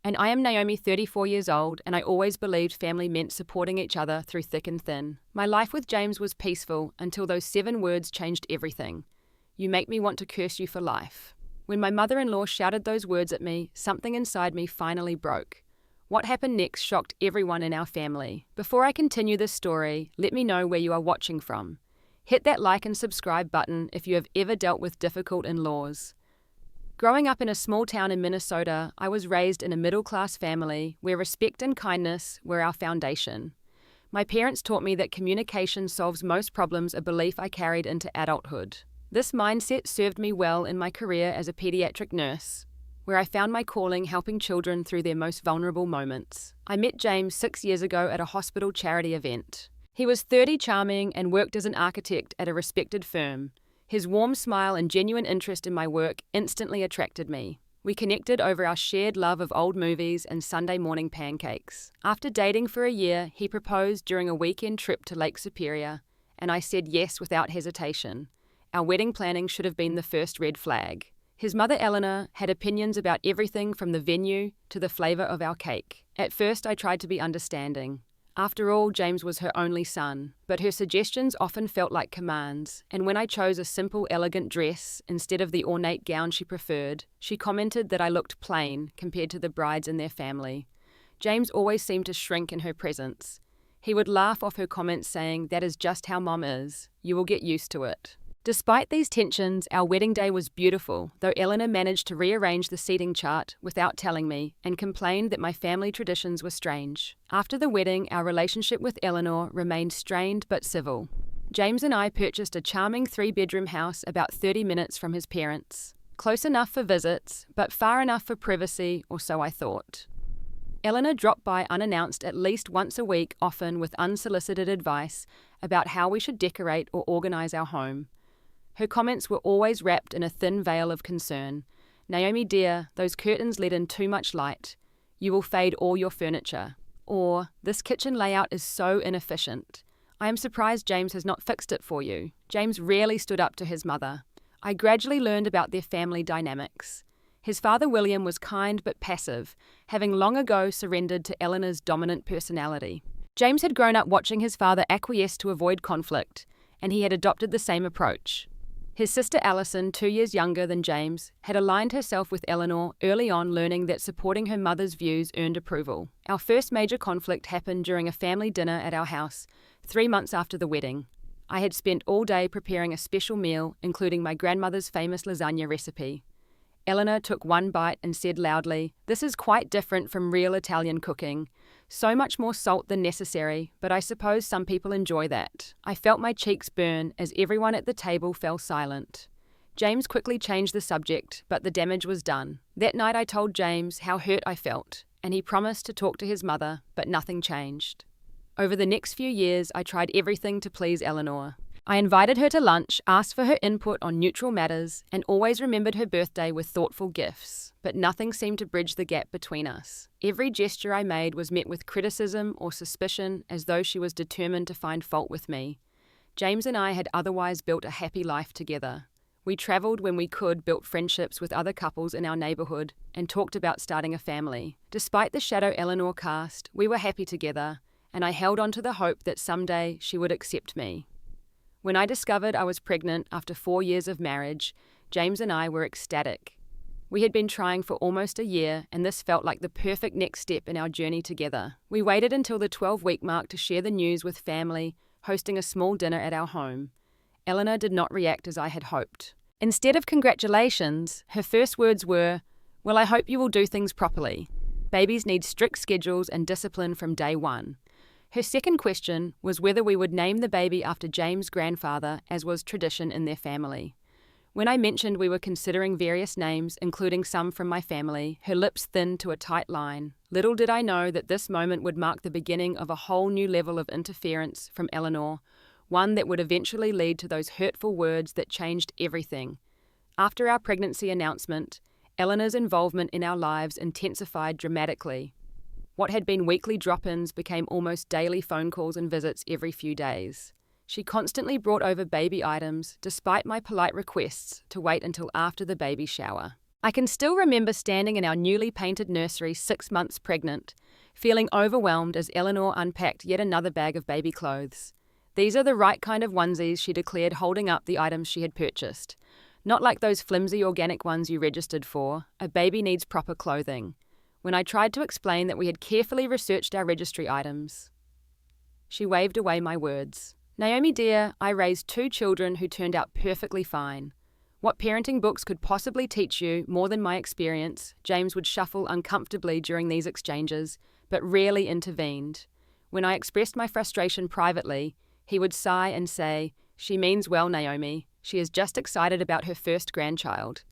And I am Naomi, 34 years old, and I always believed family meant supporting each other through thick and thin. My life with James was peaceful until those 7 words changed everything. You make me want to curse you for life. When my mother-in-law shouted those words at me, something inside me finally broke. What happened next shocked everyone in our family. Before I continue this story, let me know where you are watching from. Hit that like and subscribe button if you have ever dealt with difficult in-laws. Growing up in a small town in Minnesota, I was raised in a middle-class family where respect and kindness were our foundation. My parents taught me that communication solves most problems, a belief I carried into adulthood. This mindset served me well in my career as a pediatric nurse, where I found my calling helping children through their most vulnerable moments. I met James 6 years ago at a hospital charity event. He was 30, charming, and worked as an architect at a respected firm. His warm smile and genuine interest in my work instantly attracted me. We connected over our shared love of old movies and Sunday morning pancakes. After dating for a year, he proposed during a weekend trip to Lake Superior, and I said yes without hesitation. Our wedding planning should have been the first red flag. His mother, Eleanor, had opinions about everything from the venue to the flavor of our cake. At first, I tried to be understanding. After all, James was her only son, but her suggestions often felt like commands, and when I chose a simple, elegant dress instead of the ornate gown she preferred, she commented that I looked plain compared to the brides in their family. James always seemed to shrink in her presence. He would laugh off her comments saying, "That is just how Mom is. You will get used to it." Despite these tensions, our wedding day was beautiful, though Eleanor managed to rearrange the seating chart without telling me and complained that my family traditions were strange. After the wedding, our relationship with Eleanor remained strained but civil. James and I purchased a charming 3-bedroom house about 30 minutes from his parents. Close enough for visits, but far enough for privacy, or so I thought. Eleanor dropped by unannounced at least once a week, often with unsolicited advice about how we should decorate or organize our home. Her comments were always wrapped in a thin veil of concern. "Naomi dear, those curtains let in too much light. You will fade all your furniture." Or, "This kitchen layout is so inefficient. I am surprised James has not fixed it for you." James rarely stood up to his mother. I gradually learned about their family dynamics. His father William was kind but passive, having long ago surrendered to Eleanor's dominant personality. James had grown up watching his father acquiesce to avoid conflict, and he had adopted the same approach. His sister Alison, 2 years younger than James, had aligned herself with Eleanor early on, learning that supporting her mother's views earned approval. Our first major conflict happened during a family dinner at our house, 3 months after the wedding. I had spent all day preparing a special meal, including my grandmother's famous lasagna recipe. Eleanor took one bite and said loudly, "This is quite different from real Italian cooking. So much more salt than necessary, but I suppose some people enjoy that." I felt my cheeks burn as everyone at the table fell silent. James quickly changed the subject, but the damage was done. That night I told James how hurt I felt, and he promised to talk to his mother, but nothing changed. Over the next few years, I tried everything to please Eleanor. I invited her to lunch, asked for her input on neutral matters, and always remembered her birthday with thoughtful gifts, but nothing seemed to bridge the gap between us. Every gesture I made was met with criticism or suspicion, as though she was determined to find fault with me. James and I had otherwise built a happy life together. We traveled when we could, built friendships with other couples in our neighborhood, and talked about starting a family. Despite the shadow Eleanor cast, we were happy together, and I held on to the hope that someday she would accept me. When I discovered I was pregnant after 4 years of marriage, James and I were ecstatic. We had been trying for almost a year, and this felt like the perfect next step in our journey together. We waited until the 12-week mark to share the news with family, hosting a small dinner at our home. Eleanor did not react as I had hoped. Instead of congratulations, her first words were, "Well, I hope you will do things properly. Babies need strict schedules and discipline from day one." Her second question was whether we would name the baby after James' grandfather, as was tradition in their family. When I mentioned we were considering various names, including some from my family, her lips thinned to a tight line. Little did I know that this moment would mark the beginning of a whole new level of interference from Eleanor, one that would eventually lead to those hurtful words that changed everything. After our pregnancy announcement, Eleanor's involvement in our lives intensified dramatically. What had been weekly drop-ins became almost daily phone calls and visits every few days. She constantly brought over baby items, despite my polite requests to wait until after the baby shower. I can still remember standing in our newly painted nursery 6 months pregnant, feeling overwhelmed as Eleanor unpacked yet another bag of baby clothes. These are the right kind of onesies, she declared, holding up the items she had purchased. Not like those flimsy organic ones you registered for. A baby needs proper clothing. When I tried to explain that we had carefully researched our registry items, she waved away my words. Naomi dear, I raised 2 children who turned out perfectly fine. What parenting books could possibly teach you more than my experience? James would shuffle uncomfortably during these exchanges, but rarely intervened. When I expressed my frustration privately, he would sigh and say, "She means well, Naomi. She is just excited about her first grandchild."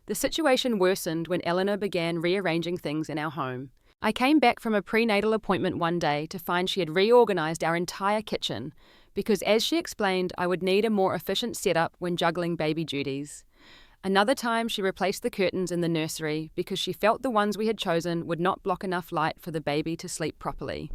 The situation worsened when Eleanor began rearranging things in our home. I came back from a prenatal appointment one day to find she had reorganized our entire kitchen, because as she explained, I would need a more efficient setup when juggling baby duties. Another time she replaced the curtains in the nursery because she felt the ones we had chosen would not block enough light for the baby to sleep properly.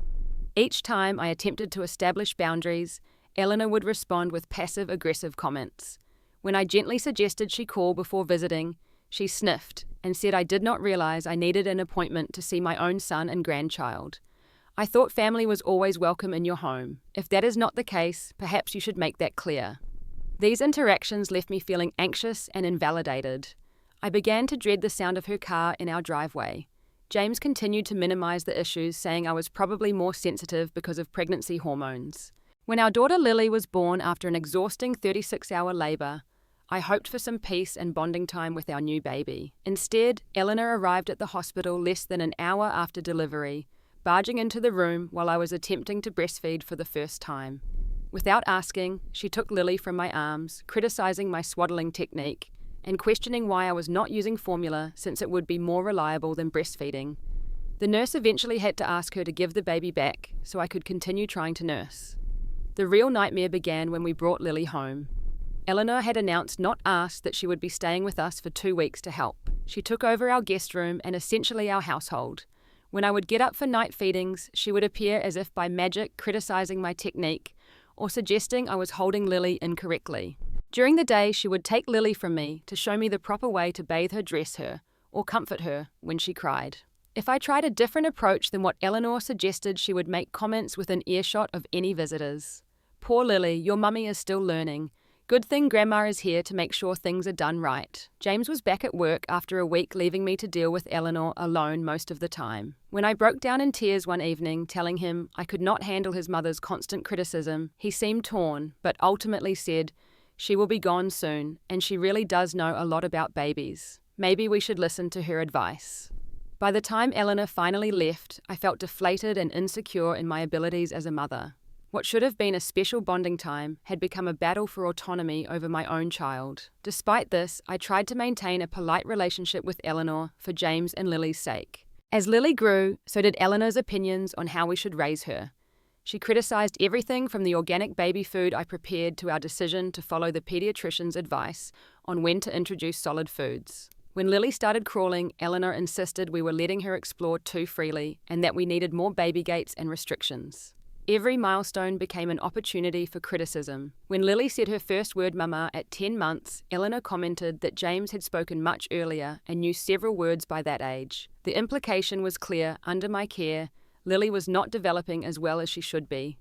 Each time I attempted to establish boundaries, Eleanor would respond with passive-aggressive comments. When I gently suggested she call before visiting, she sniffed and said I did not realize I needed an appointment to see my own son and grandchild. I thought family was always welcome in your home. If that is not the case, perhaps you should make that clear. These interactions left me feeling anxious and invalidated. I began to dread the sound of her car in our driveway. James continued to minimize the issues, saying I was probably more sensitive because of pregnancy hormones. When our daughter Lily was born after an exhausting 36-hour labor, I hoped for some peace and bonding time with our new baby. Instead, Eleanor arrived at the hospital less than an hour after delivery, barging into the room while I was attempting to breastfeed for the first time. Without asking, she took Lily from my arms, criticizing my swaddling technique and questioning why I was not using formula since it would be more reliable than breastfeeding. The nurse eventually had to ask her to give the baby back so I could continue trying to nurse. The real nightmare began when we brought Lily home. Eleanor had announced, not asked, that she would be staying with us for 2 weeks to help. She took over our guest room and essentially our household. When I would get up for night feedings, she would appear as if by magic criticizing my technique or suggesting I was holding Lily incorrectly. During the day, she would take Lily from me to show me the proper way to bathe her, dress her, or comfort her when she cried. If I tried a different approach than what Eleanor suggested, she would make comments within earshot of any visitors. Poor Lily, your mummy is still learning. Good thing Grandma is here to make sure things are done right. James was back at work after a week, leaving me to deal with Eleanor alone most of the time. When I broke down in tears one evening, telling him I could not handle his mother's constant criticism, he seemed torn, but ultimately said, "She will be gone soon, and she really does know a lot about babies. Maybe we should listen to her advice." By the time Eleanor finally left, I felt deflated and insecure in my abilities as a mother. What should have been a special bonding time had become a battle for autonomy over my own child. Despite this, I tried to maintain a polite relationship with Eleanor for James and Lily's sake. As Lily grew, so did Eleanor's opinions on how we should raise her. She criticized everything from the organic baby food I prepared to our decision to follow the pediatrician's advice on when to introduce solid foods. When Lily started crawling, Eleanor insisted we were letting her explore too freely and that we needed more baby gates and restrictions. Every milestone became an opportunity for criticism. When Lily said her first word mama at 10 months, Eleanor commented that James had spoken much earlier and knew several words by that age. The implication was clear: under my care, Lily was not developing as well as she should be.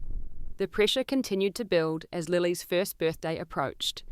The pressure continued to build as Lily's first birthday approached.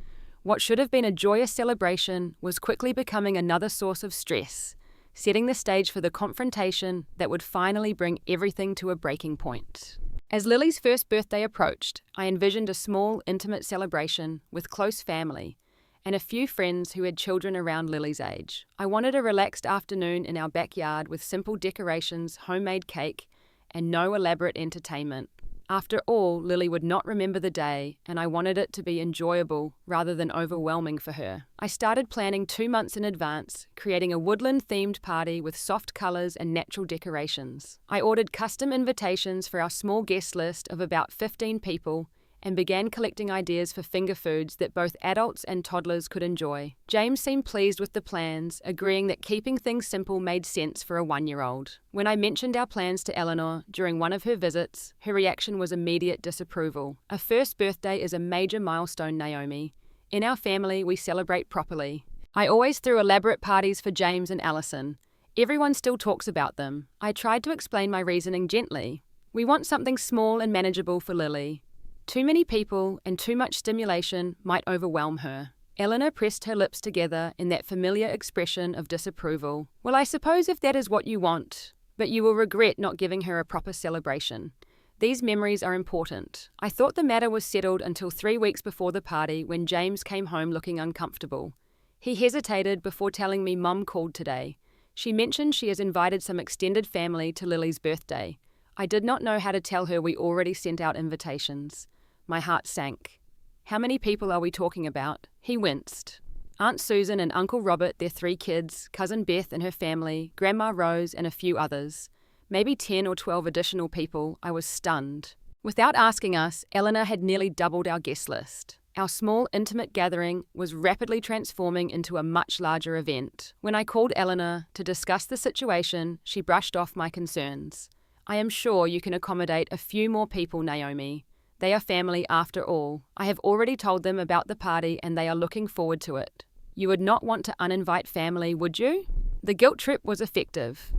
What should have been a joyous celebration was quickly becoming another source of stress, setting the stage for the confrontation that would finally bring everything to a breaking point. As Lily's first birthday approached, I envisioned a small, intimate celebration with close family and a few friends who had children around Lily's age. I wanted a relaxed afternoon in our backyard with simple decorations, homemade cake, and no elaborate entertainment. After all, Lily would not remember the day, and I wanted it to be enjoyable rather than overwhelming for her. I started planning 2 months in advance, creating a woodland-themed party with soft colors and natural decorations. I ordered custom invitations for our small guest list of about 15 people and began collecting ideas for finger foods that both adults and toddlers could enjoy. James seemed pleased with the plans, agreeing that keeping things simple made sense for a 1-year-old. When I mentioned our plans to Eleanor during one of her visits, her reaction was immediate disapproval. "A first birthday is a major milestone, Naomi. In our family, we celebrate properly. I always threw elaborate parties for James and Allison. Everyone still talks about them. I tried to explain my reasoning gently. We want something small and manageable for Lily. Too many people and too much stimulation might overwhelm her. Eleanor pressed her lips together in that familiar expression of disapproval. Well, I suppose if that is what you want, but you will regret not giving her a proper celebration. These memories are important. I thought the matter was settled until 3 weeks before the party when James came home looking uncomfortable. He hesitated before telling me Mum called today. She mentioned she has invited some extended family to Lily's birthday. I did not know how to tell her we already sent out invitations. My heart sank. How many people are we talking about? He winced. Aunt Susan and Uncle Robert, their 3 kids, Cousin Beth and her family, Grandma Rose and a few others. Maybe 10 or 12 additional people. I was stunned. Without asking us, Eleanor had nearly doubled our guest list. Our small, intimate gathering was rapidly transforming into a much larger event. When I called Eleanor to discuss the situation, she brushed off my concerns. I am sure you can accommodate a few more people, Naomi. They are family after all. I have already told them about the party and they are looking forward to it. You would not want to uninvite family, would you? The guilt trip was effective.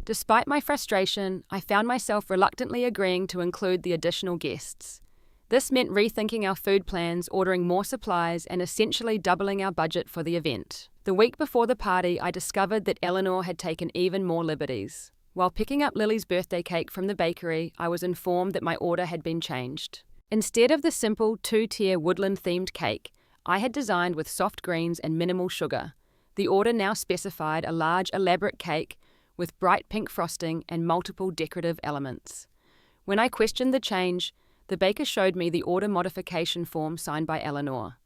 Despite my frustration, I found myself reluctantly agreeing to include the additional guests. This meant rethinking our food plans, ordering more supplies, and essentially doubling our budget for the event. The week before the party, I discovered that Eleanor had taken even more liberties. While picking up Lily's birthday cake from the bakery, I was informed that my order had been changed. Instead of the simple 2-tier woodland-themed cake, I had designed with soft greens and minimal sugar. The order now specified a large, elaborate cake with bright pink frosting and multiple decorative elements. When I questioned the change, the baker showed me the order modification form signed by Eleanor.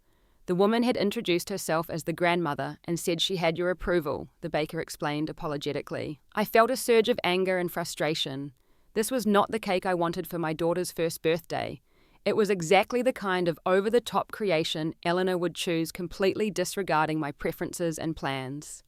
The woman had introduced herself as the grandmother and said she had your approval, the baker explained apologetically. I felt a surge of anger and frustration. This was not the cake I wanted for my daughter's first birthday. It was exactly the kind of over-the-top creation Eleanor would choose, completely disregarding my preferences and plans.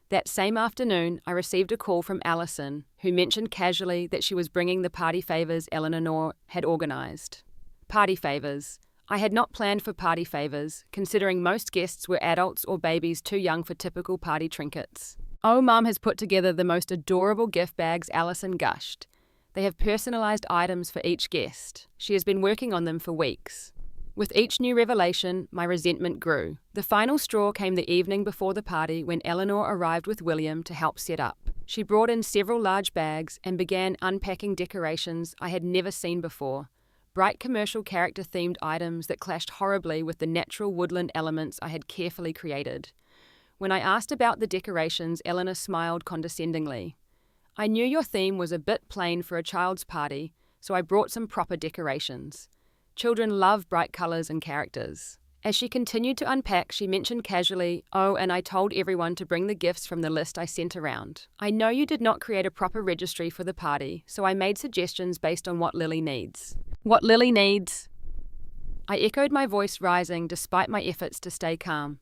That same afternoon, I received a call from Allison, who mentioned casually that she was bringing the party favors Eleanor had organized. Party favors. I had not planned for party favors, considering most guests were adults or babies too young for typical party trinkets. Oh, Mum has put together the most adorable gift bags, Allison gushed. They have personalized items for each guest. She has been working on them for weeks. With each new revelation, my resentment grew. The final straw came the evening before the party when Eleanor arrived with William to help set up. She brought in several large bags and began unpacking decorations I had never seen before. Bright commercial character-themed items that clashed horribly with the natural woodland elements I had carefully created. When I asked about the decorations, Eleanor smiled condescendingly. I knew your theme was a bit plain for a child's party, so I brought some proper decorations. Children love bright colors and characters. As she continued to unpack, she mentioned casually, "Oh, and I told everyone to bring the gifts from the list I sent around. I know you did not create a proper registry for the party, so I made suggestions based on what Lily needs." What Lily needs? I echoed, my voice rising despite my efforts to stay calm.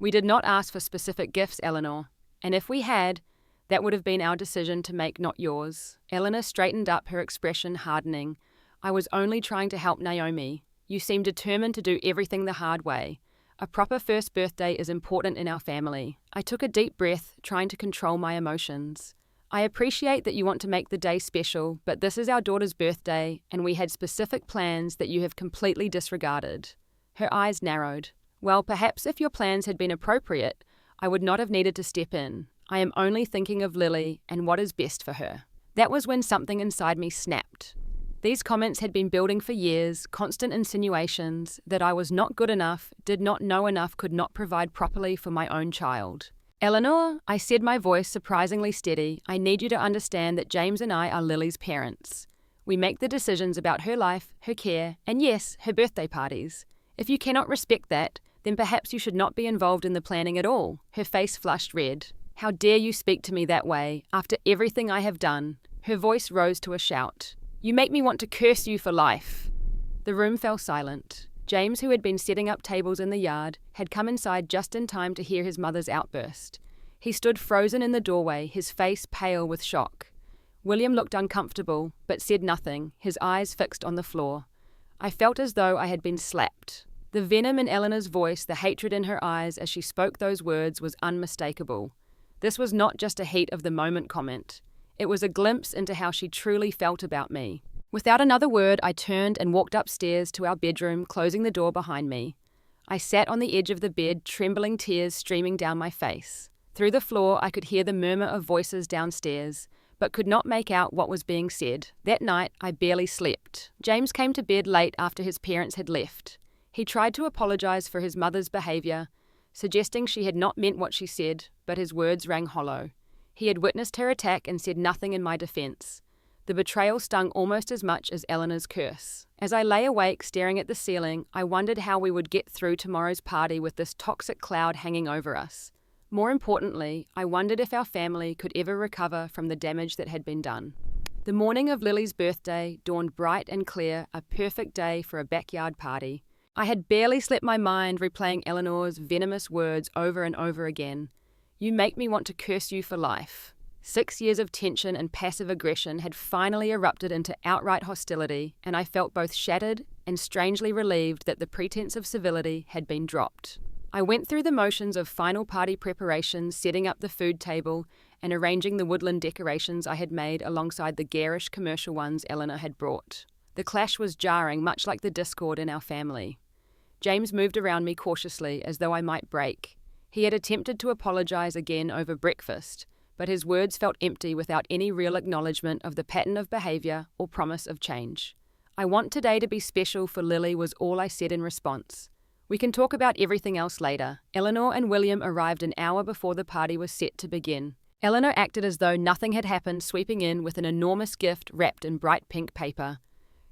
We did not ask for specific gifts, Eleanor, and if we had, that would have been our decision to make, not yours. Eleanor straightened up, her expression hardening. I was only trying to help Naomi. You seem determined to do everything the hard way. A proper first birthday is important in our family. I took a deep breath, trying to control my emotions. I appreciate that you want to make the day special, but this is our daughter's birthday, and we had specific plans that you have completely disregarded. Her eyes narrowed. Well, perhaps if your plans had been appropriate, I would not have needed to step in. I am only thinking of Lily and what is best for her. That was when something inside me snapped. These comments had been building for years, constant insinuations that I was not good enough, did not know enough, could not provide properly for my own child. Eleanor, I said, my voice surprisingly steady, I need you to understand that James and I are Lily's parents. We make the decisions about her life, her care, and yes, her birthday parties. If you cannot respect that, then perhaps you should not be involved in the planning at all. Her face flushed red. How dare you speak to me that way, after everything I have done? Her voice rose to a shout. You make me want to curse you for life. The room fell silent. James, who had been setting up tables in the yard, had come inside just in time to hear his mother's outburst. He stood frozen in the doorway, his face pale with shock. William looked uncomfortable, but said nothing, his eyes fixed on the floor. I felt as though I had been slapped. The venom in Eleanor's voice, the hatred in her eyes as she spoke those words was unmistakable. This was not just a heat-of-the-moment comment. It was a glimpse into how she truly felt about me. Without another word, I turned and walked upstairs to our bedroom, closing the door behind me. I sat on the edge of the bed, trembling, tears streaming down my face. Through the floor, I could hear the murmur of voices downstairs, but could not make out what was being said. That night, I barely slept. James came to bed late after his parents had left. He tried to apologize for his mother's behavior, suggesting she had not meant what she said, but his words rang hollow. He had witnessed her attack and said nothing in my defense. The betrayal stung almost as much as Eleanor's curse. As I lay awake, staring at the ceiling, I wondered how we would get through tomorrow's party with this toxic cloud hanging over us. More importantly, I wondered if our family could ever recover from the damage that had been done. The morning of Lily's birthday dawned bright and clear, a perfect day for a backyard party. I had barely slept my mind replaying Eleanor's venomous words over and over again. "You make me want to curse you for life." 6 years of tension and passive aggression had finally erupted into outright hostility, and I felt both shattered and strangely relieved that the pretense of civility had been dropped. I went through the motions of final party preparations, setting up the food table, and arranging the woodland decorations I had made alongside the garish commercial ones Eleanor had brought. The clash was jarring, much like the discord in our family. James moved around me cautiously, as though I might break. He had attempted to apologize again over breakfast, but his words felt empty without any real acknowledgement of the pattern of behavior or promise of change. "I want today to be special for Lily," was all I said in response. "We can talk about everything else later." Eleanor and William arrived an hour before the party was set to begin. Eleanor acted as though nothing had happened, sweeping in with an enormous gift wrapped in bright pink paper.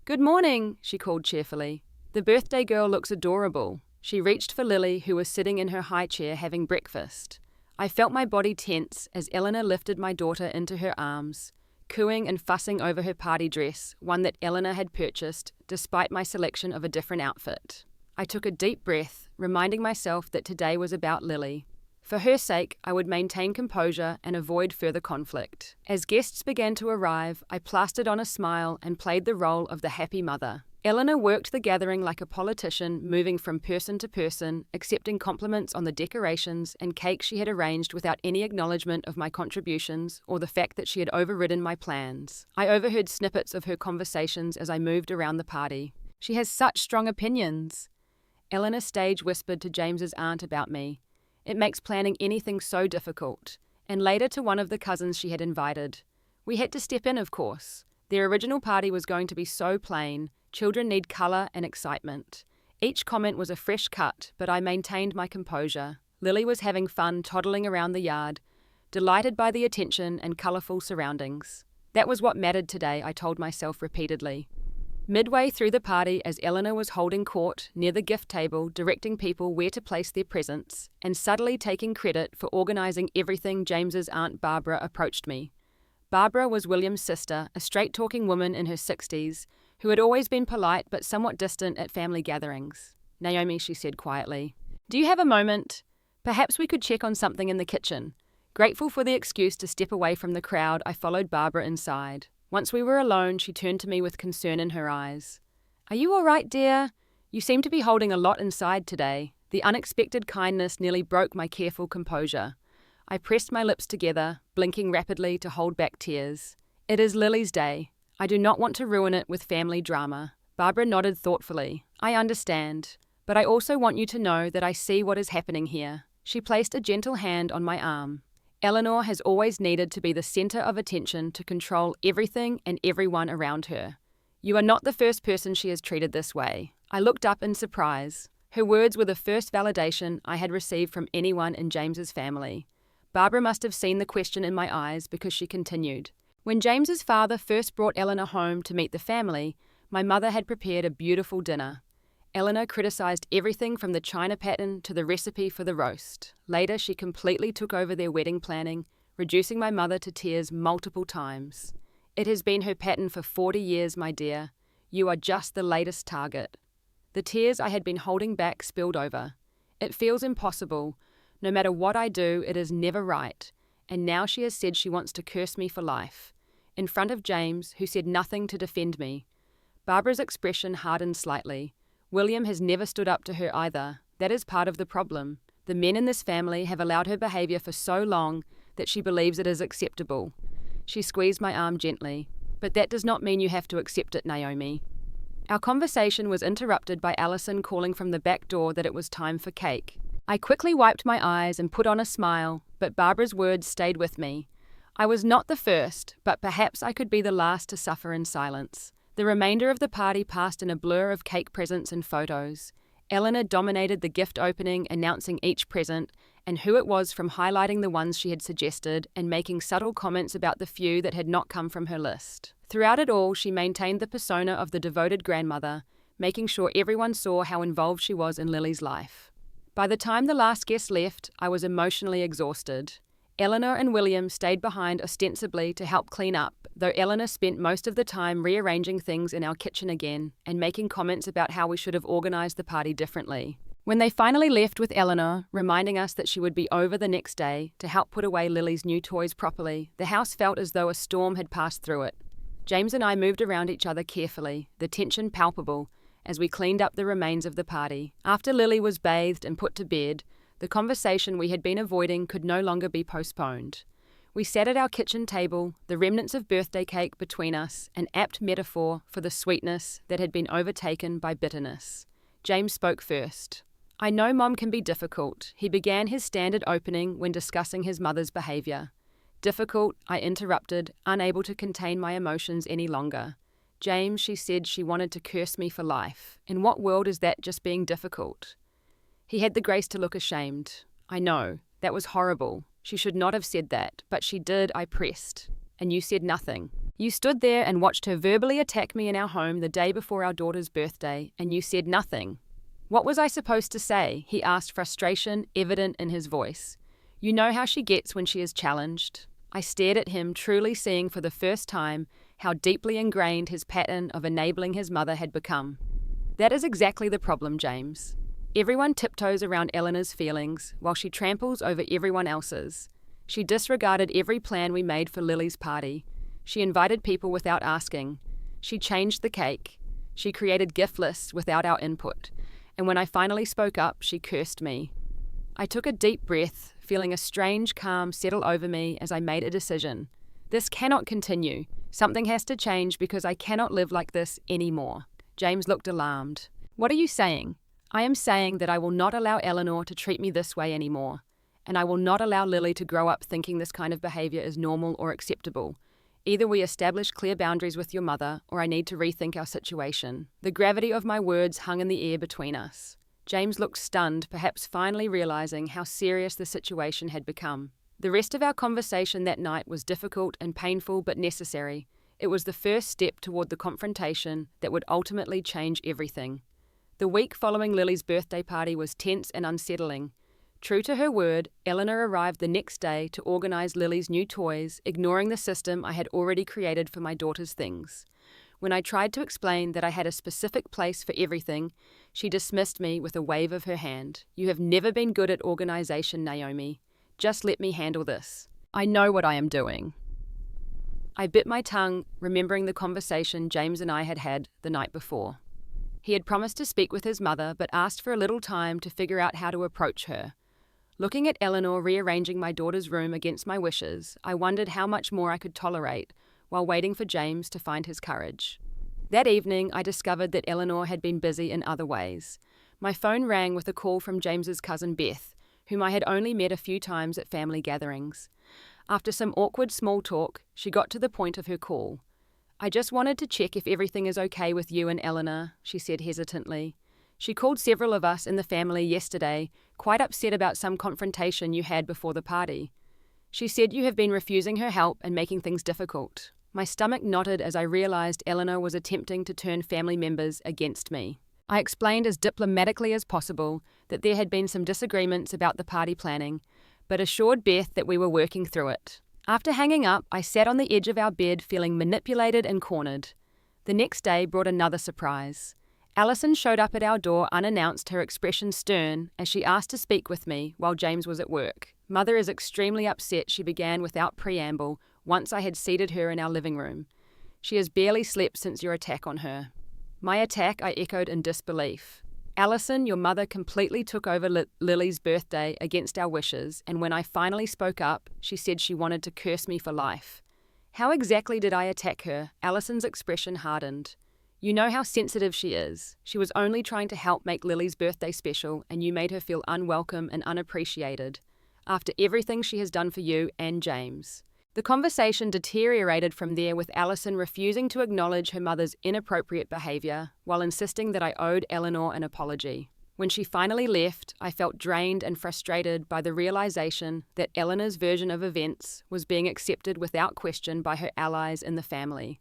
"Good morning," she called cheerfully. "The birthday girl looks adorable." She reached for Lily, who was sitting in her high chair having breakfast. I felt my body tense as Eleanor lifted my daughter into her arms, cooing and fussing over her party dress, one that Eleanor had purchased, despite my selection of a different outfit. I took a deep breath, reminding myself that today was about Lily. For her sake, I would maintain composure and avoid further conflict. As guests began to arrive, I plastered on a smile and played the role of the happy mother. Eleanor worked the gathering like a politician, moving from person to person, accepting compliments on the decorations and cake she had arranged without any acknowledgement of my contributions or the fact that she had overridden my plans. I overheard snippets of her conversations as I moved around the party. "She has such strong opinions," Eleanor stage whispered to James's aunt about me. "It makes planning anything so difficult," and later to one of the cousins she had invited. We had to step in, of course. Their original party was going to be so plain. Children need colour and excitement. Each comment was a fresh cut, but I maintained my composure. Lily was having fun toddling around the yard, delighted by the attention and colourful surroundings. That was what mattered today, I told myself repeatedly. Midway through the party, as Eleanor was holding court near the gift table, directing people where to place their presents, and subtly taking credit for organising everything, James's Aunt Barbara approached me. Barbara was William's sister, a straight-talking woman in her 60s, who had always been polite but somewhat distant at family gatherings. "Naomi," she said quietly, "do you have a moment? Perhaps we could check on something in the kitchen." Grateful for the excuse to step away from the crowd, I followed Barbara inside. Once we were alone, she turned to me with concern in her eyes. "Are you all right, dear? You seem to be holding a lot inside today." The unexpected kindness nearly broke my careful composure. I pressed my lips together, blinking rapidly to hold back tears. "It is Lily's day. I do not want to ruin it with family drama." Barbara nodded thoughtfully. "I understand, but I also want you to know that I see what is happening here." She placed a gentle hand on my arm. "Eleanor has always needed to be the centre of attention to control everything and everyone around her. You are not the first person she has treated this way." I looked up in surprise. Her words were the first validation I had received from anyone in James's family. Barbara must have seen the question in my eyes because she continued. "When James's father first brought Eleanor home to meet the family, my mother had prepared a beautiful dinner. Eleanor criticised everything from the china pattern to the recipe for the roast. Later, she completely took over their wedding planning, reducing my mother to tears multiple times. It has been her pattern for 40 years, my dear. You are just the latest target." The tears I had been holding back spilled over. It feels impossible. No matter what I do, it is never right. And now she has said she wants to curse me for life. In front of James, who said nothing to defend me. Barbara's expression hardened slightly. William has never stood up to her either. That is part of the problem. The men in this family have allowed her behavior for so long that she believes it is acceptable. She squeezed my arm gently. But that does not mean you have to accept it, Naomi. Our conversation was interrupted by Alison calling from the back door that it was time for cake. I quickly wiped my eyes and put on a smile, but Barbara's words stayed with me. I was not the first, but perhaps I could be the last to suffer in silence. The remainder of the party passed in a blur of cake presents and photos. Eleanor dominated the gift opening, announcing each present and who it was from highlighting the ones she had suggested and making subtle comments about the few that had not come from her list. Throughout it all, she maintained the persona of the devoted grandmother, making sure everyone saw how involved she was in Lily's life. By the time the last guest left, I was emotionally exhausted. Eleanor and William stayed behind ostensibly to help clean up, though Eleanor spent most of the time rearranging things in our kitchen again and making comments about how we should have organized the party differently. When they finally left with Eleanor, reminding us that she would be over the next day to help put away Lily's new toys properly, the house felt as though a storm had passed through it. James and I moved around each other carefully, the tension palpable, as we cleaned up the remains of the party. After Lily was bathed and put to bed, the conversation we had been avoiding could no longer be postponed. We sat at our kitchen table, the remnants of birthday cake between us, an apt metaphor for the sweetness that had been overtaken by bitterness. James spoke first. I know Mom can be difficult. He began his standard opening when discussing his mother's behavior. Difficult, I interrupted, unable to contain my emotions any longer. James, she said she wanted to curse me for life. In what world is that just being difficult? He had the grace to look ashamed. I know, that was horrible. She should not have said that, but she did, I pressed. And you said nothing. You stood there and watched her verbally attack me in our home the day before our daughter's birthday, and you said nothing. What was I supposed to say? He asked, frustration evident in his voice. You know how she gets when she is challenged. I stared at him, truly seeing for the first time how deeply ingrained his pattern of enabling his mother had become. That is exactly the problem, James. Everyone tiptoes around Eleanor's feelings, while she tramples over everyone else's. She disregarded every plan we made for Lily's party. She invited people without asking. She changed the cake. She created gift lists without our input. And when I finally spoke up, she cursed me. I took a deep breath, feeling a strange calm settle over me as I made a decision. This cannot continue. Something has to change because I cannot live like this anymore. James looked alarmed. What are you saying? I am saying that I will not allow Eleanor to treat me this way anymore. And I will not allow Lily to grow up thinking this kind of behavior is normal or acceptable. Either we establish clear boundaries with your mother, or I need to rethink our situation. The gravity of my words hung in the air between us. James looked stunned, perhaps finally realizing how serious the situation had become. The rest of our conversation that night was difficult and painful but necessary. It was the first step toward the confrontation that would ultimately change everything. The week following Lily's birthday party was tense and unsettling. True to her word, Eleanor arrived the next day to organize Lily's new toys, ignoring the system I had already created for my daughter's things. When I tried to explain that I had a specific place for everything, she dismissed me with a wave of her hand. You have never been good at organization, Naomi. Just let me handle this. I know what I am doing. I bit my tongue, remembering the conversation James and I had had the night before. He had promised to speak with his mother, but asked for a little time to figure out how to approach her. Looking at Eleanor rearranging my daughter's room against my wishes, I wondered how much more I could tolerate while waiting for James to find his courage. That evening, I discovered that Eleanor had been busy in other ways. My phone rang with a call from James's cousin Beth, whom I had only met a few times at family gatherings. After some awkward small talk, she got to the point of her call. I just wanted to check if everything is okay with you and Eleanor, she said hesitantly. She called several of us in the family yesterday, quite upset about some confrontation you had before the party. She said you have been refusing her help and making things difficult. My stomach knotted as I realized Eleanor was attempting to turn family members against me. I explained as diplomatically as possible that there had been some disagreements about the party planning, but assured Beth that we were working through it. After hanging up, I sat on the edge of our bed feeling manipulated and cornered. The next day brought another surprise. Alison showed up at our door unannounced, her expression stern, as she asked to speak with me while James was at work. Mother is extremely upset, she began without preamble, once I had seated her in our living room. She has barely slept since your attack on her. My attack, I echoed in disbelief. Alison, your mother completely took over Lily's birthday against our wishes, and when I finally spoke up, she said she wanted to curse me for life. How exactly did I attack her? Alison's expression hardened. You know how sensitive she is. She was only trying to help make Lily's birthday special, and you made her feel unwelcome and unappreciated, after everything she has done for you and James. The conversation deteriorated from there, with Alison refusing to acknowledge her mother's inappropriate behaviour while insisting that I owed Eleanor an apology. When she finally left, I felt drained and frustrated by the realisation that Eleanor's version of events was being accepted without question by her allies in the family.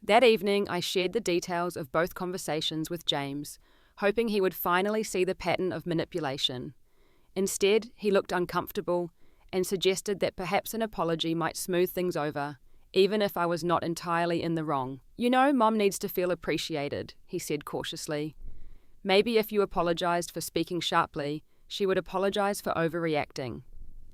That evening, I shared the details of both conversations with James, hoping he would finally see the pattern of manipulation. Instead, he looked uncomfortable and suggested that perhaps an apology might smooth things over, even if I was not entirely in the wrong. You know, Mom needs to feel appreciated, he said cautiously. Maybe if you apologized for speaking sharply, she would apologize for overreacting.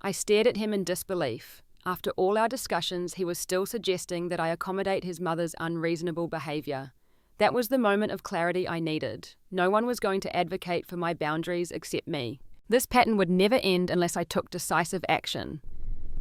I stared at him in disbelief. After all our discussions, he was still suggesting that I accommodate his mother's unreasonable behavior. That was the moment of clarity I needed. No one was going to advocate for my boundaries except me. This pattern would never end unless I took decisive action.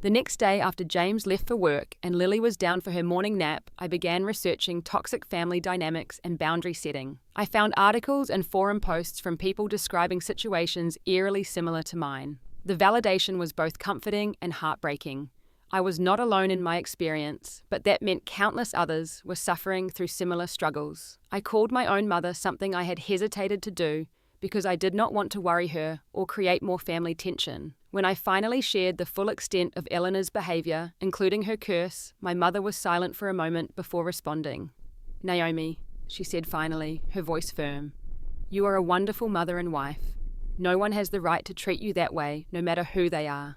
The next day, after James left for work and Lily was down for her morning nap, I began researching toxic family dynamics and boundary setting. I found articles and forum posts from people describing situations eerily similar to mine. The validation was both comforting and heartbreaking. I was not alone in my experience, but that meant countless others were suffering through similar struggles. I called my own mother, something I had hesitated to do, because I did not want to worry her or create more family tension. When I finally shared the full extent of Eleanor's behavior, including her curse, my mother was silent for a moment before responding. Naomi, she said finally, her voice firm. You are a wonderful mother and wife. No one has the right to treat you that way, no matter who they are.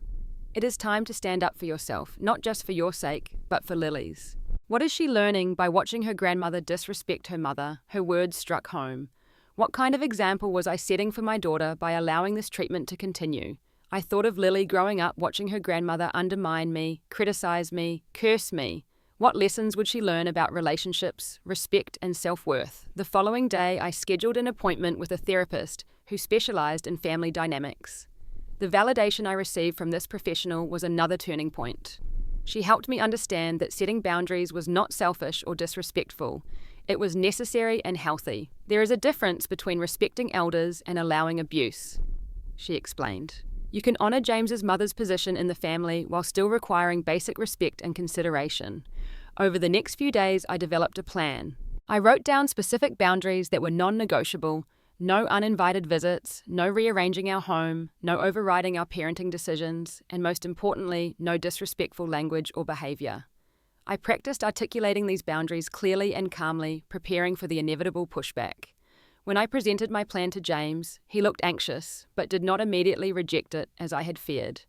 It is time to stand up for yourself, not just for your sake, but for Lily's. What is she learning by watching her grandmother disrespect her mother? Her words struck home. What kind of example was I setting for my daughter by allowing this treatment to continue? I thought of Lily growing up watching her grandmother undermine me, criticize me, curse me. What lessons would she learn about relationships, respect, and self-worth? The following day, I scheduled an appointment with a therapist who specialized in family dynamics. The validation I received from this professional was another turning point. She helped me understand that setting boundaries was not selfish or disrespectful. It was necessary and healthy. There is a difference between respecting elders and allowing abuse, she explained. You can honor James's mother's position in the family while still requiring basic respect and consideration. Over the next few days, I developed a plan. I wrote down specific boundaries that were non-negotiable: no uninvited visits, no rearranging our home, no overriding our parenting decisions, and most importantly, no disrespectful language or behavior. I practiced articulating these boundaries clearly and calmly, preparing for the inevitable pushback. When I presented my plan to James, he looked anxious, but did not immediately reject it, as I had feared.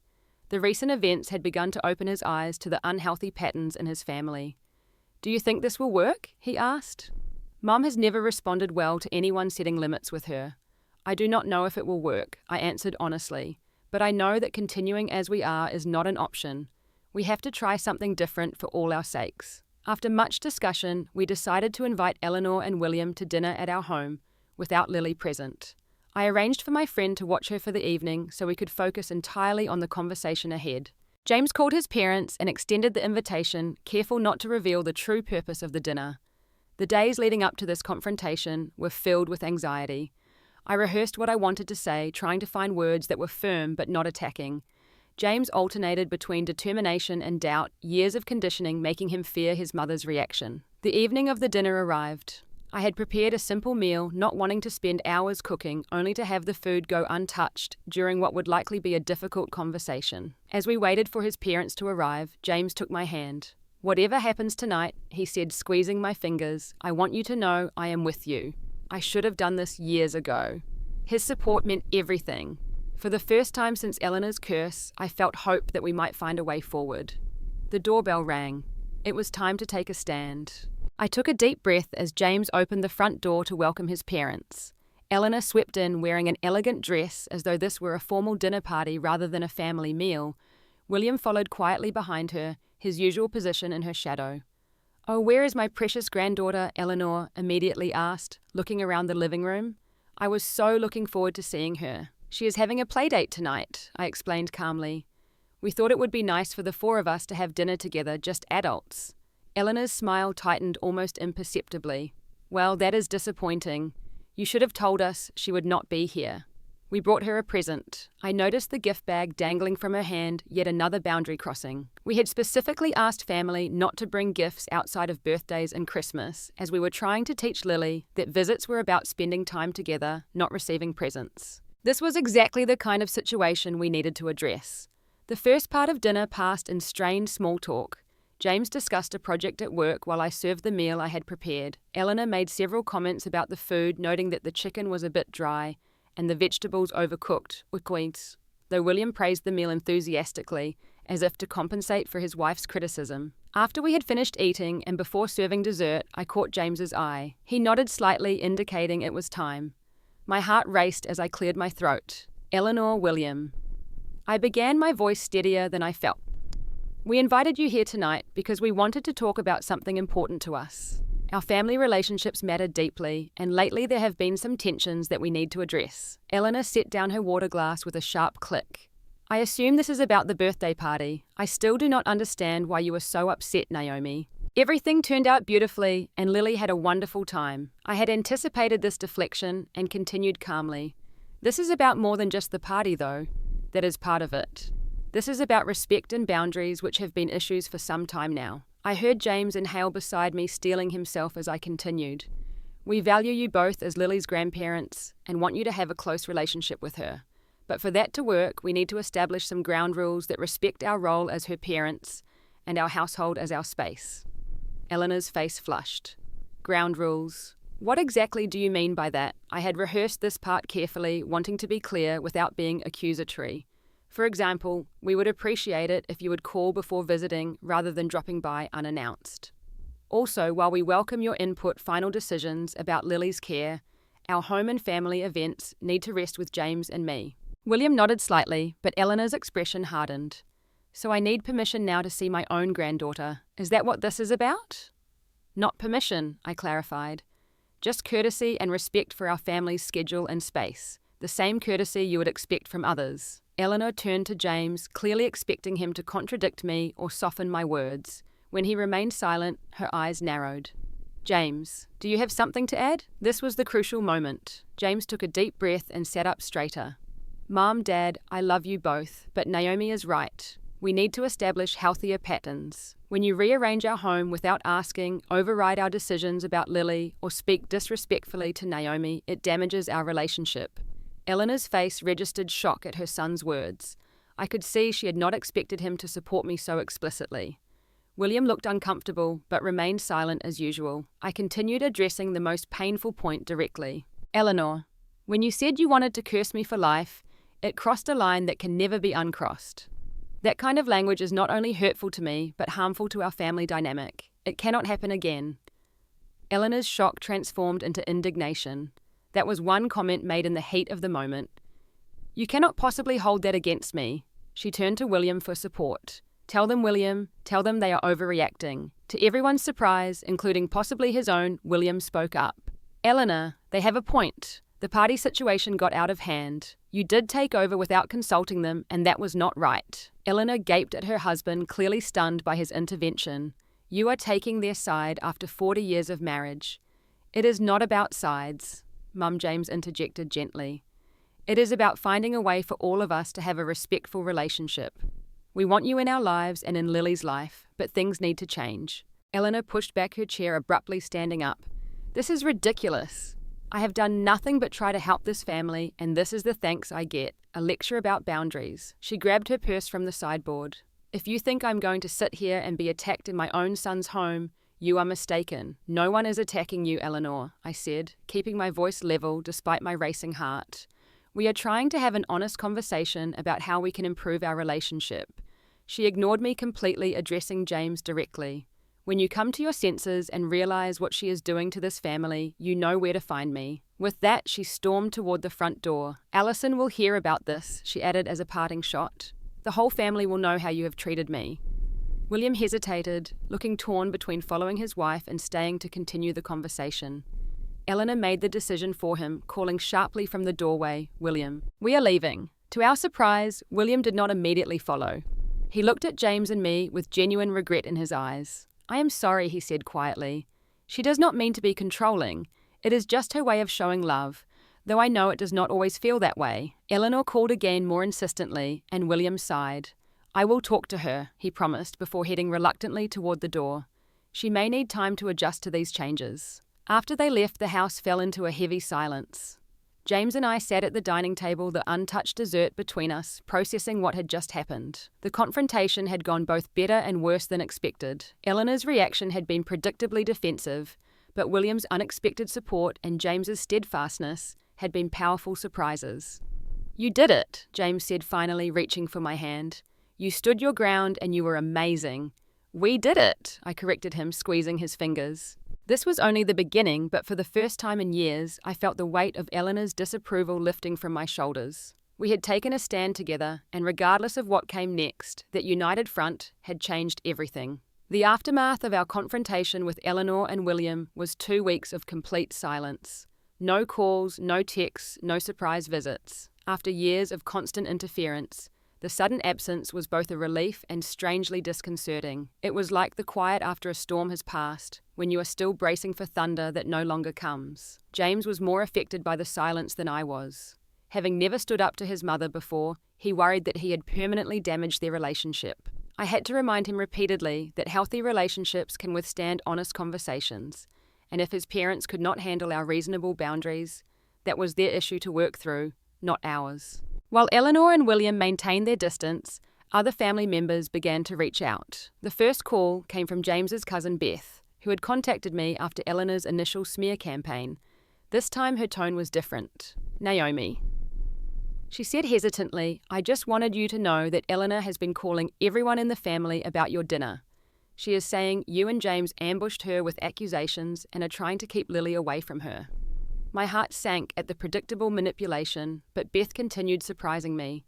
The recent events had begun to open his eyes to the unhealthy patterns in his family. Do you think this will work? He asked. Mom has never responded well to anyone setting limits with her. I do not know if it will work, I answered honestly, but I know that continuing as we are is not an option. We have to try something different for all our sakes. After much discussion, we decided to invite Eleanor and William to dinner at our home, without Lily present. I arranged for my friend to watch her for the evening so we could focus entirely on the conversation ahead. James called his parents and extended the invitation, careful not to reveal the true purpose of the dinner. The days leading up to this confrontation were filled with anxiety. I rehearsed what I wanted to say, trying to find words that were firm but not attacking. James alternated between determination and doubt, years of conditioning making him fear his mother's reaction. The evening of the dinner arrived. I had prepared a simple meal, not wanting to spend hours cooking, only to have the food go untouched during what would likely be a difficult conversation. As we waited for his parents to arrive, James took my hand. Whatever happens tonight, he said, squeezing my fingers, I want you to know I am with you. I should have done this years ago. His support meant everything. For the first time since Eleanor's curse, I felt hope that we might find a way forward. The doorbell rang. It was time to take a stand. I took a deep breath as James opened the front door to welcome his parents. Eleanor swept in wearing an elegant dress as though this were a formal dinner party rather than a family meal. William followed quietly behind her, his usual position in her shadow. "Oh, where is my precious granddaughter?" Eleanor immediately asked, looking around the living room. I was so looking forward to seeing her. "She is having a play date tonight," I explained calmly. "We thought it would be nice for the four of us to have dinner together, just adults." Eleanor's smile tightened almost imperceptibly. "Well, that is disappointing. You should have told us she would not be here." We brought her a present. I noticed the gift bag dangling from her hand, yet another boundary crossing. We had specifically asked family not to bring gifts outside of birthdays and Christmas, as we were trying to teach Lily that visits were about spending time together, not receiving presents. This was exactly the kind of situation we needed to address. The first part of dinner passed in strained small talk. James discussed a project at work while I served the meal I had prepared. Eleanor made several comments about the food, noting that the chicken was a bit dry and the vegetables overcooked, though William praised the meal enthusiastically, as if to compensate for his wife's criticism. After we had finished eating and before serving dessert, I caught James's eye. He nodded slightly, indicating it was time. My heart raced as I cleared my throat. "Eleanor, William." I began, my voice steadier than I felt. "We invited you here tonight because we wanted to talk about something important to us. Our family relationships matter deeply, and lately there have been some tensions that we need to address." Eleanor set down her water glass with a sharp click. "I assume this is about the birthday party. I still do not understand why you were so upset, Naomi. Everything turned out beautifully, and Lily had a wonderful time." I had anticipated this deflection and continued calmly. "This is about more than just the party, though. That is part of it. This is about respect and boundaries, which have been issues for some time now." I heard James inhale beside me, steeling himself as I continued. "We value you both as Lily's grandparents and want you to have a close relationship with her. But for that to work, we need to establish some ground rules that respect our role as her parents and our household as our space." Eleanor's face flushed. "Ground rules. What exactly do you mean by that?" I had rehearsed this part carefully, wanting to be clear without being accusatory. For example, we would appreciate it if you would call before visiting rather than dropping by unannounced. Also, while we welcome your input, final decisions about Lily's care, our home and family events need to rest with James and me. William nodded slightly, but Eleanor's expression hardened. "So I need permission now to see my own granddaughter. Is that what this is about?" "Not permission," I clarified. "Just courtesy and respect for our family's schedule and space. The same courtesy you would expect from others." Eleanor turned to James, clearly expecting him to contradict me or soften my words. When he remained silent, her eyes narrowed. "James, do you have something to add?" This was the crucial moment. James took a deep breath and sat up straighter. "Mom, Dad, I love you both, but Naomi is right. We need to establish healthier patterns. When you rearrange our home without asking, override our decisions about Lily, or speak disrespectfully to Naomi, it damages our relationship." Eleanor's face registered shock at her son's words. I could see she had not expected him to support me so explicitly. William looked uncomfortable, but remained silent as usual. I continued addressing the most painful point directly. "Eleanor, when you said you wanted to curse me for life, it crossed a line that can never be uncrossed. That kind of language is not only hurtful to me, but harmful to our family dynamic. It cannot happen again." Eleanor's shock transformed into indignation. That was one comment made in the heat of the moment. "You cannot possibly hold that against me." She turned to William for support. "Tell them, William. Tell them they are overreacting." To everyone's surprise, including possibly his own, William spoke up. "Eleanor, they have a point. The party situation got out of hand. You did take over without consulting them, and that was not right." Eleanor gaped at her husband, clearly stunned by his intervention. "You are taking their side after 40 years of marriage." "It is not about sides," Mum James interjected gently. "It is about finding a way for all of us to have a respectful relationship. We want you in our lives and in Lily's life, but things need to change." Eleanor pushed back her chair, abruptly standing up. "This is ridiculous. I have done nothing but try to help this family, and this is the thanks I get, a lecture about boundaries." She grabbed her purse from the sideboard. "If you think I'm going to sit here and be attacked in my own son's home, you are mistaken. No one is attacking you, Eleanor," I said, keeping my voice level despite my racing heart. "We are trying to have an honest conversation about how we can improve our relationship." She ignored me completely, addressing James directly. "When you come to your senses and realize what she is doing to this family, you know where to find me." With that, she stormed toward the front door. "Allison will hear about this," she added as a parting shot. "The whole family will know how you have treated me." William hesitated, looking torn between following his wife and staying to continue the conversation. Eleanor made the decision for him, calling sharply from the doorway, "William, we are leaving." To our surprise, William did not immediately follow. He looked at James and me with genuine regret in his eyes. "I am sorry," he said quietly. "She does not mean to be controlling. It is just her way of showing love, though I know it does not always feel that way." Eleanor called again more insistently, and William sighed. "I will talk to her," he promised before heading reluctantly toward the door. "She may need time to adjust to these changes." After they left, the house fell into a heavy silence. James and I sat at the dining table, the untouched dessert between us, processing what had just happened. The confrontation had gone both better and worse than expected. Eleanor's reaction had been predictably defensive, but William's unexpected support and James's steadfastness had been powerful surprises. "You did it," James said finally, reaching for my hand. "You stood your ground and you were amazing." "We did it," I corrected him, squeezing his fingers. This was only the beginning, but for the first time in years, I felt the weight of Eleanor's disapproval lifting from my shoulders. We had taken a stand together, and regardless of what came next, that united front had changed everything. The aftermath of our confrontation with Eleanor and William was 2 weeks of complete silence. No calls, no texts, no surprise visits. After years of constant interference, the sudden absence was both a relief and strangely disconcerting. It was like the quiet after a storm has passed, when you are still bracing for thunder that no longer comes. James was more affected by the silence than I was. Having never stood up to his mother before, he worried that he had permanently damaged their relationship. I had to remind him repeatedly that healthy relationships can withstand honest conversations, and if his parents could not handle our reasonable boundaries, that was their issue to work through, not ours. While Eleanor and William maintained their distance, other family members began to reach out. The first call came from James's cousin Beth, who had contacted me after Eleanor's initial smear campaign. This time her tone was different. "Naomi," she said hesitantly, "I just wanted you to know that Eleanor has been calling everyone in the family about your dinner. She is saying you and James ambushed her with accusations and are trying to keep Lily away from her." My heart sank at the predictable manipulation, but Beth continued surprising me.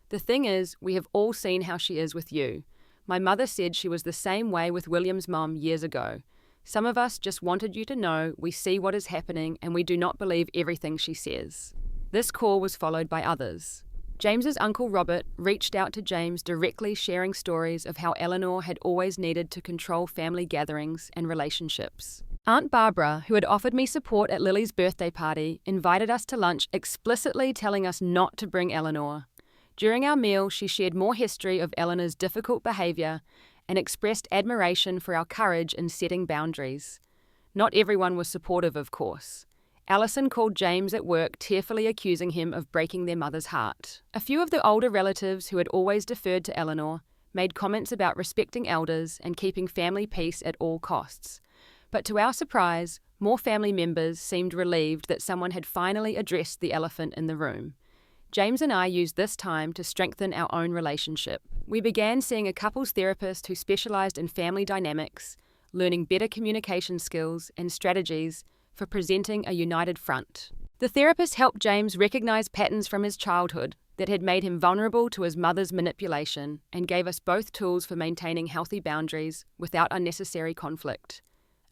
"The thing is, we have all seen how she is with you. My mother said she was the same way with William's mom years ago. Some of us just wanted you to know we see what is happening and we do not believe everything she says." This call was followed by others. James's uncle Robert reached out to James directly, sharing stories of how Eleanor had always needed to control family gatherings and relationships. Aunt Barbara, who had offered me support at Lily's birthday party, invited us to lunch, explicitly telling us not to bring Eleanor. During our meal, she shared more history of Eleanor's difficult behavior and expressed admiration for our courage in setting boundaries. Not everyone was supportive, of course. Allison called James at work, tearfully accusing him of breaking their mother's heart. A few of the older relatives who had always deferred to Eleanor made comments about respecting elders and keeping family peace at all costs. But to our surprise, more family members seemed relieved that someone had finally addressed the elephant in the room. James and I used this time to strengthen our own relationship. We began seeing a couples therapist who specialized in family dynamics, learning better communication skills and strategies for presenting a united front. The therapist helped James recognize patterns from his childhood that had made him vulnerable to his mother's manipulation and gave us both tools for maintaining healthy boundaries without unnecessary conflict.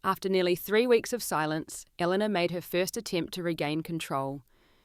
After nearly 3 weeks of silence, Eleanor made her first attempt to regain control.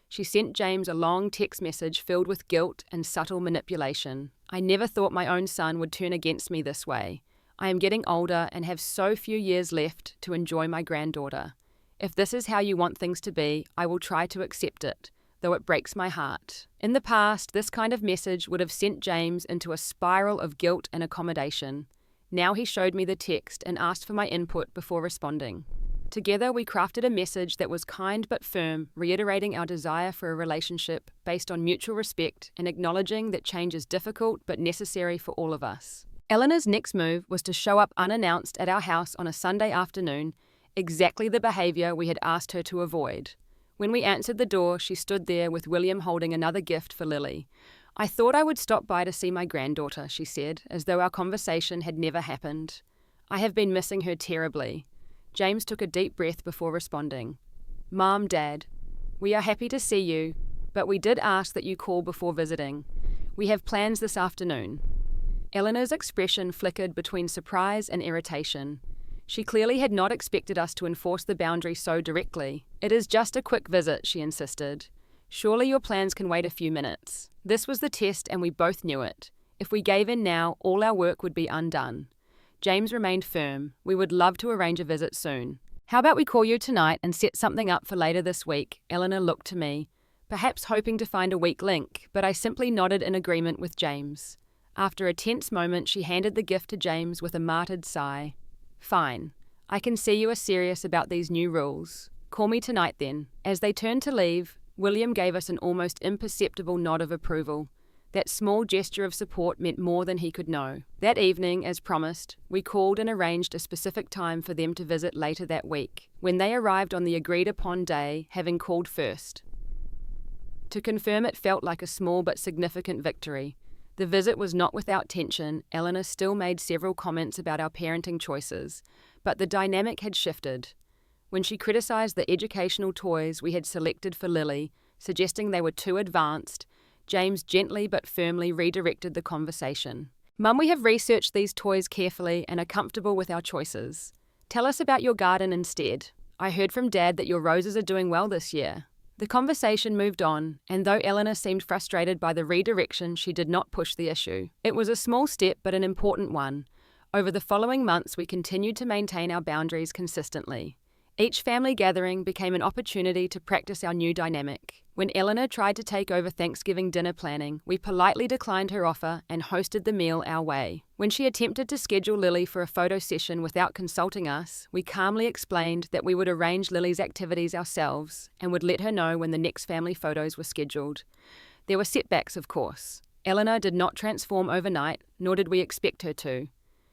She sent James a long text message filled with guilt and subtle manipulation. "I never thought my own son would turn against me this way. I am getting older and have so few years left to enjoy my granddaughter. If this is how you want things to be, I will try to accept it, though it breaks my heart." In the past, this kind of message would have sent James into a spiral of guilt and accommodation. Now he showed me the text and asked for my input before responding. Together we crafted a message that was kind but firm, reiterating our desire for a relationship based on mutual respect and acknowledging that change is difficult but necessary for all of us. Eleanor's next move was to show up unannounced at our house on a Sunday afternoon, exactly the behavior we had asked her to avoid. When we answered the door, she stood there with William holding another gift for Lily. "I thought I would stop by to see my granddaughter," she said, as though our conversation had never happened. "I have been missing her terribly." James took a deep breath before responding. "Mom, Dad, we are happy to see you, but we did ask that you call before visiting. We have plans this afternoon." Eleanor's expression flickered between surprise and irritation. She clearly had not expected us to enforce the boundary so directly. "It is just a quick visit," she insisted. "Surely your plans can wait a few minutes." This was the test, and we both knew it. If we gave in now, all our work would be undone. James remained firm. "We would love to arrange a visit soon." "How about we call you tonight and set something up for later this week?" Eleanor looked to me, perhaps hoping to find a weak link, but I simply nodded in agreement with James. After a tense moment, she handed the gift to James with a martyred sigh. "Fine. I can see you are serious about these new rules. Call me tonight then." As they turned to leave, William gave us an almost imperceptible nod of approval. That small gesture of support meant more than he could know. That evening, as promised, we called and arranged a specific time for them to visit later that week, when they arrived on the agreed-upon day, having called first. To confirm, it felt like a small but significant victory. The visit was not without tension. Eleanor still made several comments about our parenting choices, but the dynamic had shifted. When she criticised the educational toys we had selected for Lily, suggesting they were too advanced, James gently but firmly redirected the conversation. "Mum, we have researched these toys carefully and are comfortable with our choices. Tell us about your garden instead. I heard from Dad that your roses are doing well this year." The conversation moved on, and though Eleanor seemed frustrated by the redirection, she did not push the issue. It was a small step but an important one. Over the following months, we continued to maintain our boundaries consistently. Each family gathering became an opportunity to practice our new dynamic. When Eleanor tried to take over Thanksgiving dinner planning, we politely declined her offer and hosted the meal our way. When she attempted to schedule Lily for a photo session without consulting us, we calmly explained that we would arrange Lily's activities ourselves and would let her know when the next family photos were scheduled. There were setbacks, of course. Eleanor did not transform overnight, nor did we expect her to.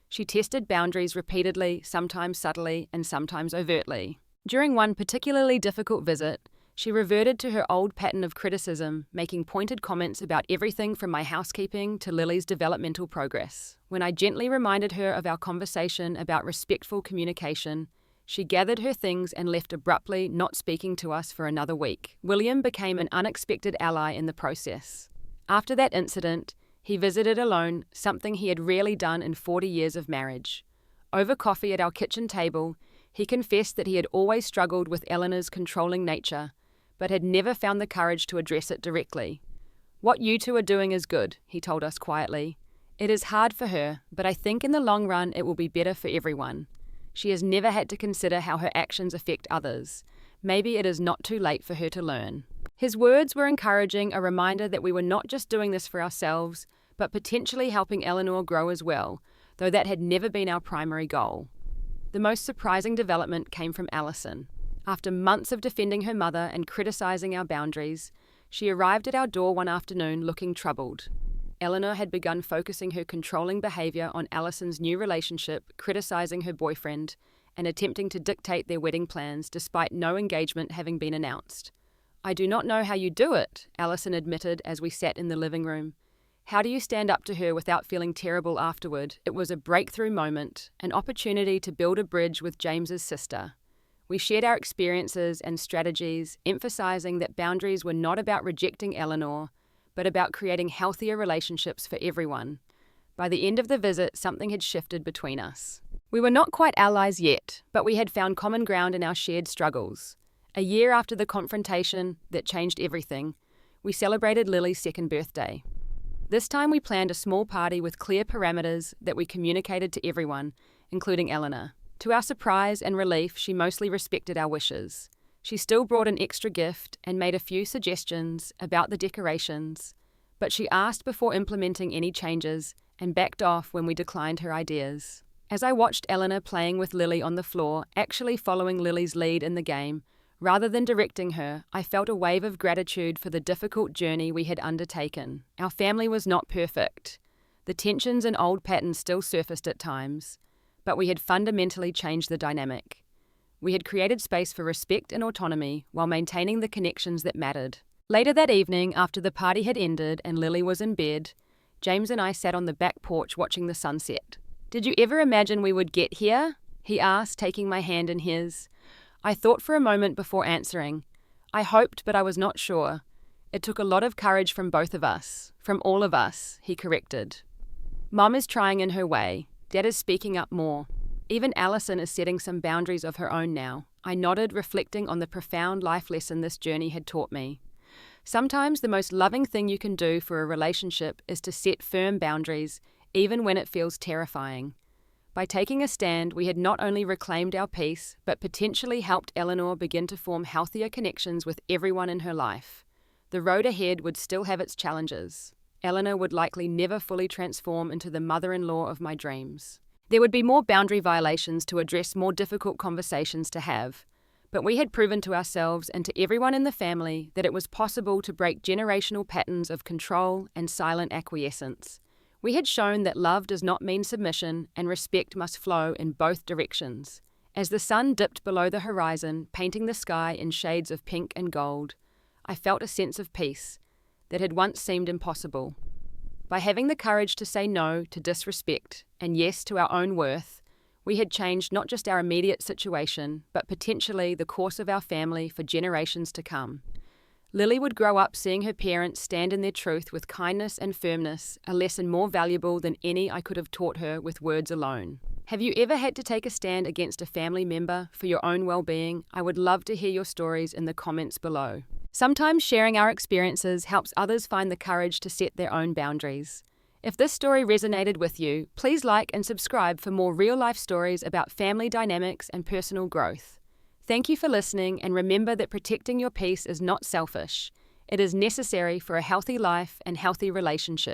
She tested boundaries repeatedly, sometimes subtly and sometimes overtly. During one particularly difficult visit, she reverted to her old pattern of criticism, making pointed comments about everything from my housekeeping to Lily's developmental progress. When I gently reminded her of our conversation about respectful communication, she gathered her things and left abruptly, not speaking to us for another week. William became an unexpected ally in the process. After that incident, he visited alone, something he had rarely done in 40 years of marriage. Over coffee at our kitchen table, he confessed that he had always struggled with Eleanor's controlling nature, but had never found the courage to address it directly. "What you two are doing is good," he told us quietly. "It is hard for her, but I think in the long run it will be better for everyone. She has never had to consider how her actions affect others. Maybe it is not too late for her to learn." His words were encouraging, a reminder that we were not just doing this for ourselves, but potentially helping Eleanor grow as well, though that had never been our primary goal. The most surprising development came from Allison. After months of defending her mother and criticising our boundaries, she arrived at our door one afternoon looking troubled. Eleanor had begun focusing her controlling behaviour on Allison's new relationship, criticising her boyfriend, and attempting to dictate their wedding plans despite no engagement having been announced. "I do not know how you do it," Allison admitted as we sat in the living room. "How do you stand up to her without feeling terrible afterward?" It was a breakthrough moment, an opportunity to build a bridge with James's sister. We shared our experiences and strategies, emphasizing that boundaries were not about rejecting Eleanor, but about creating healthier relationships for everyone. By the end of the visit, something had shifted between us. We were not quite allies yet, but we had found common ground in our shared struggles. A year after the confrontation that changed everything, we celebrated Lily's second birthday. This time we planned a small party with clear parameters that we communicated to everyone, including Eleanor. To our surprise and relief, she mostly respected our wishes. She still brought an extra gift and made a few suggestions about the decorations, but she asked before implementing any changes and backed off when we declined her ideas. As I watched Eleanor playing with Lily on the floor, actually following Lily's lead in the game, rather than directing her, I felt a wave of gratitude for the difficult journey we had undertaken. Our family was not perfect. The tensions and old patterns still surfaced at times, but we had fundamentally changed the dynamic. We had created space for respect and autonomy while maintaining the connections that mattered. Later that evening, after the party had ended and Lily was in bed, James and I sat on the back porch watching the sunset. "Did you ever imagine we would get here?" he asked, taking my hand in his. I thought for a moment before answering. I hoped, but I was not sure. "It took a lot of courage from both of us, from all of us," he corrected. Mom is trying in her way. Dad is speaking up more. Even Allison is setting some boundaries of her own now. I nodded, reflecting on the profound life lesson this journey had taught me. Sometimes the most loving thing you can do for a relationship is to set firm boundaries, even when it feels terrifying. By taking a stand, we had not only reclaimed our peace, but potentially helped Eleanor begin to form healthier connections with everyone in her life. The road ahead would still have its challenges. Eleanor would likely never fully transform into the mother-in-law of my dreams. There would be more boundary violations to address, more difficult conversations to have. But we had proven to ourselves and to everyone in the family that it was possible to break generational patterns of control and silent acquiescence. We had shown that love does not mean submission, and respect must flow in both directions. As the sun dipped below the horizon, painting the sky in shades of pink and gold, I felt a sense of peace that had once seemed impossible. By having the courage to say no to disrespect and yes to our own worth, we had changed not just our immediate situation, but potentially the course of our family for generations to come. Lily would grow up seeing her parents stand in their truth with kindness and firmness, a lesson more valuable than any I could have taught her with words alone. Have you ever had to take a stand against a family member for your own well-being? I would love to hear your stories in the comments below. Sometimes sharing our experiences helps others find the courage to set their own boundaries. If this story resonated with you, please like and subscribe for more real-life stories about family dynamics and personal growth. Thank you for listening, and remember that protecting your peace is not selfish. It is necessary for a healthy life and healthy relationships.